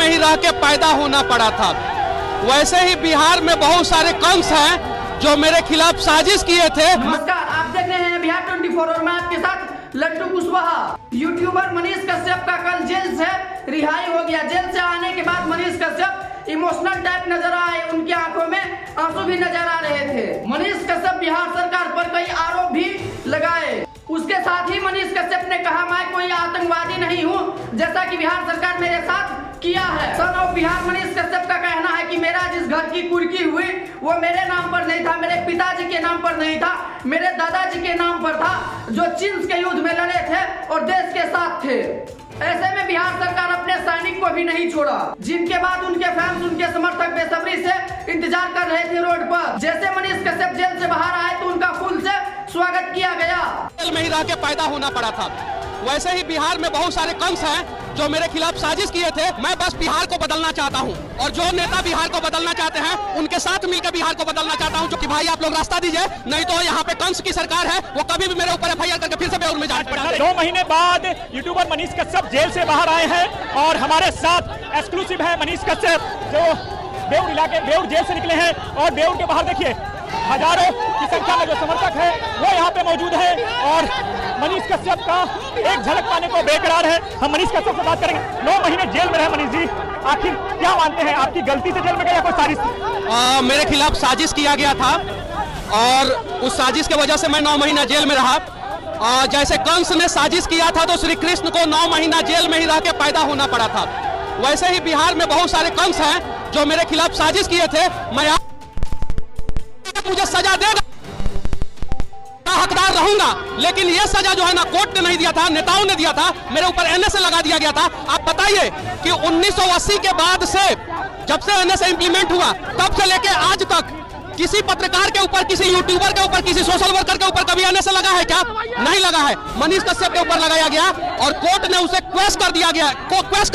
में ही रह के पैदा होना पड़ा था। वैसे ही बिहार में बहुत सारे कंस हैं जो मेरे खिलाफ साजिश किए थे। नमस्कार, आप देख रहे हैं बिहार 24 और मैं आपके साथ लड्डू कुशवाहा। यूट्यूबर मनीष कश्यप का कल जेल से रिहाई हो गया। जेल से आने के बाद मनीष कश्यप इमोशनल टाइप नजर आए, उनकी आंखों में आंसू भी नजर आ रहे थे। मनीष कश्यप बिहार सरकार पर कई आरोप भी लगाए। उसके साथ ही मनीष कश्यप ने कहा, मैं कोई आतंकवादी नहीं हूँ जैसा कि बिहार सरकार मेरे साथ किया है। सन ऑफ बिहार मनीष कश्यप का कहना है कि मेरा जिस घर की कुर्की हुई वो मेरे नाम पर नहीं था, मेरे पिताजी के नाम पर नहीं था, मेरे दादाजी के नाम पर था, जो चीन के युद्ध में लड़े थे और देश के साथ थे। ऐसे में बिहार सरकार अपने सैनिक को भी नहीं छोड़ा, जिनके बाद उनके फैंस, उनके समर्थक बेसब्री से इंतजार कर रहे थे रोड पर। जैसे मनीष कश्यप जेल से बाहर आए तो उनका फूल से स्वागत किया गया। जेल में ही रह के पैदा होना पड़ा था। वैसे ही बिहार में बहुत सारे कंस हैं जो मेरे खिलाफ साजिश किए थे। मैं बस बिहार को बदलना चाहता हूं और जो नेता बिहार को बदलना चाहते हैं उनके साथ मिलकर बिहार को बदलना चाहता हूं। जो कि भाई आप लोग रास्ता दीजिए, नहीं तो यहाँ पे कंस की सरकार है, वो कभी भी मेरे ऊपर एफआईआर करके फिर से बेउर में जांच पड़ा। 2 महीने बाद यूट्यूबर मनीष कश्यप जेल से बाहर आए हैं और हमारे साथ एक्सक्लूसिव है मनीष कश्यप, जो बेउर इलाके बेउर जेल से निकले हैं। और बेउर के बाहर देखिए हजारों की संख्या में जो समर्थक है वो यहाँ पे मौजूद है और मनीष कश्यप का एक झलक पाने को बेकरार है। हम मनीष कश्यप से बात करेंगे। 9 महीने जेल में रहे मनीष जी, आखिर क्या मानते हैं, आपकी गलती से जेल में गए या कोई साजिश थी? मेरे खिलाफ साजिश किया गया था और उस साजिश की वजह से मैं 9 महीना जेल में रहा। जैसे कंस ने साजिश किया था तो श्री कृष्ण को 9 महीना जेल में ही रह के पैदा होना पड़ा था। वैसे ही बिहार में बहुत सारे कंस हैं जो मेरे खिलाफ साजिश किए थे। मैं मुझे सजा देगा, हकदार रहूंगा, लेकिन ये सजा जो है ना कोर्ट ने नहीं दिया था, नेताओं ने दिया था, मेरे ऊपर एनएसए लगा दिया गया था। आप बताइए कि 1980 के बाद से, जब से एनएसए इंप्लीमेंट हुआ तब से लेके आज तक किसी पत्रकार के ऊपर, किसी यूट्यूबर के ऊपर, किसी सोशल वर्कर के ऊपर कभी एनएसए लगा है क्या? नहीं लगा है। मनीष कश्यप के ऊपर लगाया गया और कोर्ट ने उसे क्वेश्चन कर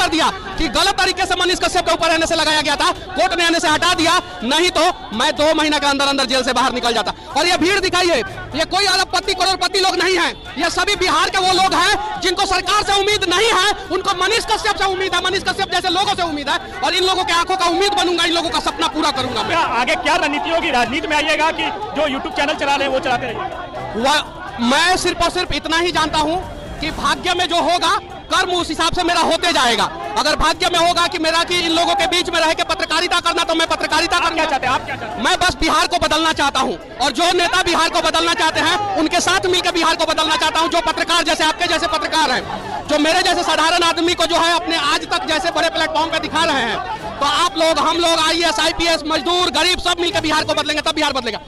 दिया कि गलत तरीके से मनीष कश्यप के ऊपर एनएसए लगाया गया था। कोर्ट ने एनएसए हटा दिया, नहीं तो मैं 2 महीना के अंदर अंदर जेल से बाहर निकल जाता। और ये भीड़ दिखाइए, ये कोई अरबपति करोड़पति लोग नहीं है, ये सभी बिहार के वो लोग हैं जिनको सरकार से उम्मीद नहीं है, उनको मनीष कश्यप से उम्मीद है, मनीष कश्यप जैसे लोगों से उम्मीद है। और इन लोगों के आंखों का उम्मीद बनूंगा, इन लोगों का सपना पूरा करूंगा। आगे क्या रणनीति होगी? राजनीति में आइएगा कि जो यूट्यूब चैनल चला रहे हैं वो चलाते रहिए? मैं सिर्फ और सिर्फ इतना ही जानता हूं कि भाग्य में जो होगा कर्म उस हिसाब से मेरा होते जाएगा। अगर भाग्य में होगा कि मेरा कि इन लोगों के बीच में रह के पत्रकारिता करना, तो मैं पत्रकारिता करना। क्या चाहते हैं आप? क्या चाहते हैं? मैं बस बिहार को बदलना चाहता हूं और जो नेता बिहार को बदलना चाहते हैं उनके साथ मिलकर बिहार को बदलना चाहता हूं। जो पत्रकार जैसे आपके जैसे पत्रकार हैं, जो मेरे जैसे साधारण आदमी को जो है अपने आज तक जैसे बड़े प्लेटफॉर्म पे दिखा रहे हैं, तो आप लोग, हम लोग, IAS IPS, मजदूर, गरीब सब मिलकर बिहार को बदलेंगे, तब बिहार बदलेगा।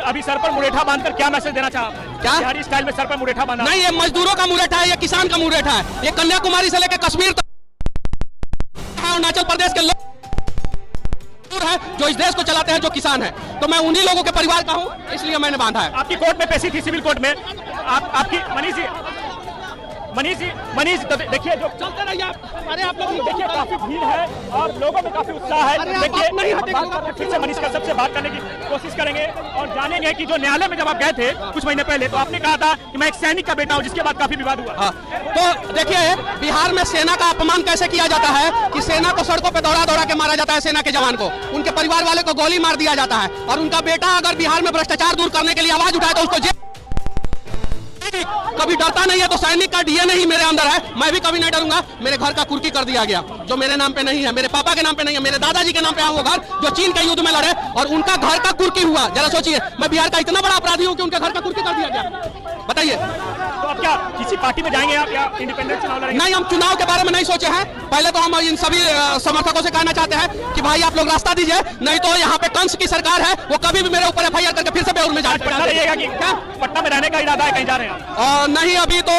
अभी सर पर मुरेठा बांधकर क्या मैसेज देना चाहते हैं? क्या बिहारी स्टाइल में सर पर मुरेठा बांधा? नहीं, ये मजदूरों का मुरेठा है, ये किसान का मुरेठा है। ये कन्याकुमारी से लेकर कश्मीर तक, अरुणाचल प्रदेश के लोग है जो इस देश को चलाते हैं, जो किसान है। तो मैं उन्हीं लोगों के परिवार का हूँ, इसलिए मैंने बांधा है। आपकी कोर्ट में पेशी थी, सिविल कोर्ट में। आपकी मनीष तो देखिए, जो चलते रहिए। अरे आप लोग देखिए काफी भीड़ है और लोगों में काफी उत्साह है। देखिए फिर से मनीष कश्यप से बात करने की कोशिश करेंगे और जानेंगे कि जो न्यायालय में जब आप गए थे कुछ महीने पहले, तो आपने कहा था कि मैं एक सैनिक का बेटा हूं, जिसके बाद काफी विवाद हुआ। तो देखिए बिहार में सेना का अपमान कैसे किया जाता है कि सेना को सड़कों पे दौड़ा के मारा जाता है। सेना के जवान को, उनके परिवार वाले को गोली मार दिया जाता है और उनका बेटा अगर बिहार में भ्रष्टाचार दूर करने के लिए आवाज उठाए तो उसको कभी डरता नहीं है। तो सैनिक का डीएनए ही मेरे अंदर है, मैं भी कभी नहीं डरूंगा। मेरे घर का कुर्की कर दिया गया जो मेरे नाम पे नहीं है, मेरे पापा के नाम पे नहीं है, मेरे दादाजी के नाम पे है वो घर जो चीन के युद्ध में लड़े और उनका घर का कुर्की हुआ। जरा सोचिए, मैं बिहार का इतना बड़ा अपराधी हूँ कि उनके घर का कुर्की कर दिया गया। बताइए, तो आप क्या किसी पार्टी में जाएंगे आप या इंडिपेंडेंट चुनाव लड़ेंगे? नहीं, हम चुनाव के बारे में नहीं सोचे हैं। पहले तो हम इन सभी समर्थकों से कहना चाहते हैं कि भाई आप लोग रास्ता दीजिए, नहीं तो यहाँ पे कंस की सरकार है, वो कभी भी मेरे ऊपर एफआईआर करके फिर से बेउर में जांच पड़ा रहिएगा। कि क्या पटना में रहने का इरादा है, कहीं जा रहे हैं? नहीं, अभी तो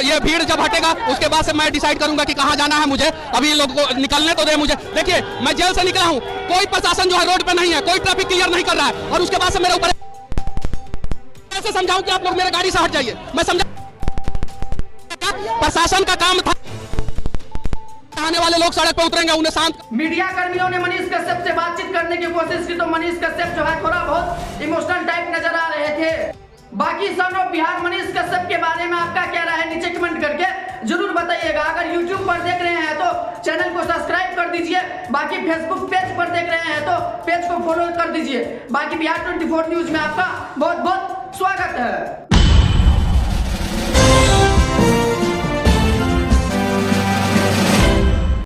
ये भीड़ जब हटेगा उसके बाद से मैं डिसाइड करूंगा कि कहाँ जाना है मुझे। अभी लोग को निकलने तो दे मुझे। देखिए मैं जेल से निकला हूँ, कोई प्रशासन जो है रोड पे नहीं है, कोई ट्रैफिक क्लियर नहीं कर रहा है और उसके बाद से मेरे ऊपर कैसे समझाऊं कि आप लोग मेरे गाड़ी से हट जाइए। मैं समझा प्रशासन का काम था, आने वाले लोग सड़क पे उतरेंगे, उन्हें शांत। मीडिया कर्मियों ने मनीष कश्यप से बातचीत करने की कोशिश की तो मनीष कश्यप जो है थोड़ा बहुत इमोशनल टाइप नजर आ रहे थे। बाकी सन ऑफ बिहार मनीष कश्यप के बारे में आपका क्या राय है नीचे कमेंट करके जरूर बताइएगा। अगर YouTube पर देख रहे हैं तो चैनल को सब्सक्राइब कर दीजिए। बाकी फेसबुक पेज पर देख रहे हैं तो पेज को फॉलो कर दीजिए। बाकी बिहार 24 न्यूज में आपका बहुत बहुत स्वागत है।